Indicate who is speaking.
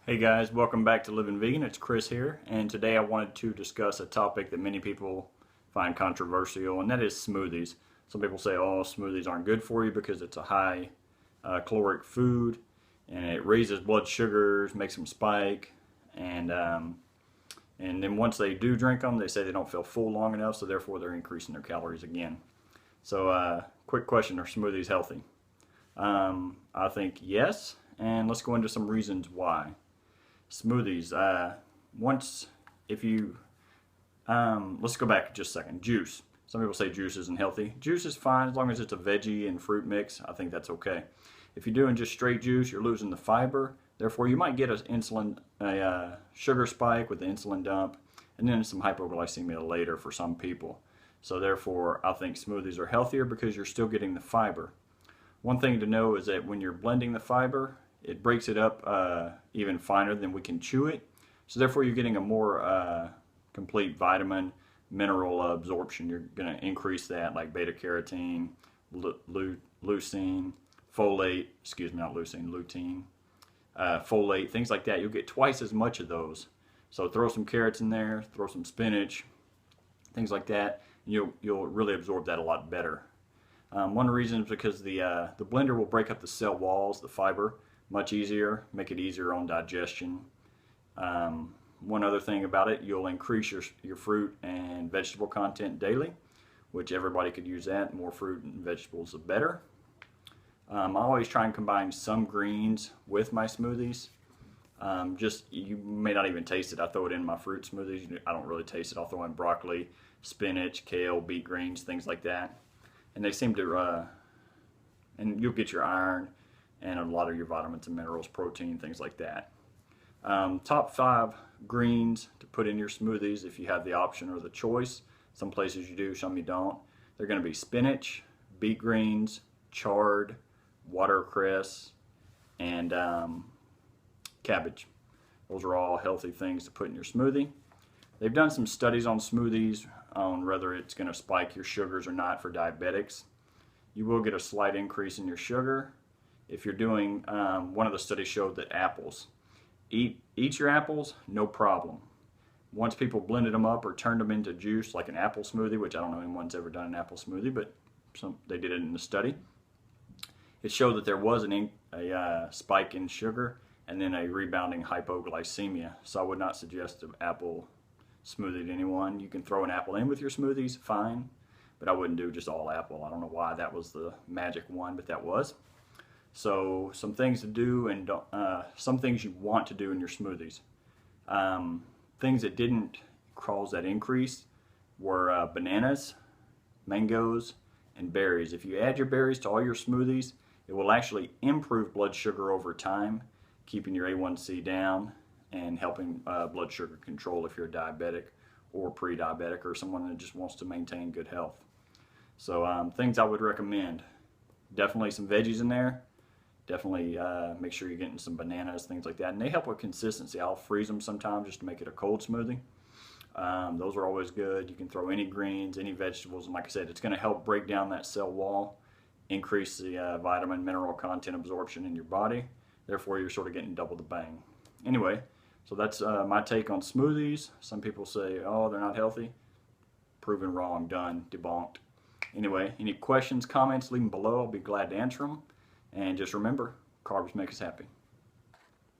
Speaker 1: Hey guys, welcome back to Living Vegan. It's Chris here, and today I wanted to discuss a topic that many people find controversial, and that is smoothies. Some people say, oh, smoothies aren't good for you because it's a high caloric food, and it raises blood sugars, makes them spike, and then once they do drink them, they say they don't feel full long enough, so therefore they're increasing their calories again. So, quick question, are smoothies healthy? I think yes, and let's go into some reasons why. Smoothies. Let's go back just a second. Juice. Some people say juice isn't healthy. Juice is fine as long as it's a veggie and fruit mix. I think that's okay. If you're doing just straight juice, you're losing the fiber. Therefore, you might get a sugar spike with the insulin dump, and then some hypoglycemia later for some people. So therefore, I think smoothies are healthier because you're still getting the fiber. One thing to know is that when you're blending the fiber, it breaks it up even finer than we can chew it. So therefore you're getting a more complete vitamin, mineral absorption. You're going to increase that, like beta carotene, leucine, folate, lutein, folate, things like that. You'll get twice as much of those. So throw some carrots in there, throw some spinach, things like that, and you'll really absorb that a lot better. One reason is because the blender will break up the cell walls, the fiber, much easier, make it easier on digestion. One other thing about it, you'll increase your fruit and vegetable content daily, which everybody could use that. More fruit and vegetables, the better. I always try and combine some greens with my smoothies. You may not even taste it. I throw it in my fruit smoothies. I don't really taste it. I'll throw in broccoli, spinach, kale, beet greens, things like that. And they seem to, and you'll get your iron and a lot of your vitamins and minerals, protein, things like that. Top 5 greens to put in your smoothies if you have the option or the choice. Some places you do, some you don't. They're going to be spinach, beet greens, chard, watercress, and cabbage. Those are all healthy things to put in your smoothie. They've done some studies on smoothies on whether it's going to spike your sugars or not for diabetics. You will get a slight increase in your sugar. If you're doing, one of the studies showed that apples, eat your apples, no problem. Once people blended them up or turned them into juice, like an apple smoothie, which I don't know anyone's ever done an apple smoothie, but they did it in the study. It showed that there was a spike in sugar and then a rebounding hypoglycemia. So I would not suggest an apple smoothie to anyone. You can throw an apple in with your smoothies, fine, but I wouldn't do just all apple. I don't know why that was the magic one, but that was. So some things to do and some things you want to do in your smoothies. Things that didn't cause that increase were bananas, mangoes, and berries. If you add your berries to all your smoothies, it will actually improve blood sugar over time, keeping your A1C down and helping blood sugar control if you're a diabetic or pre-diabetic or someone that just wants to maintain good health. So things I would recommend, definitely some veggies in there. Definitely make sure you're getting some bananas, things like that. And they help with consistency. I'll freeze them sometimes just to make it a cold smoothie. Those are always good. You can throw any greens, any vegetables. And like I said, it's going to help break down that cell wall, increase the vitamin, mineral content absorption in your body. Therefore, you're sort of getting double the bang. Anyway, so that's my take on smoothies. Some people say, oh, they're not healthy. Proven wrong, done, debunked. Anyway, any questions, comments, leave them below. I'll be glad to answer them. And just remember, carbs make us happy.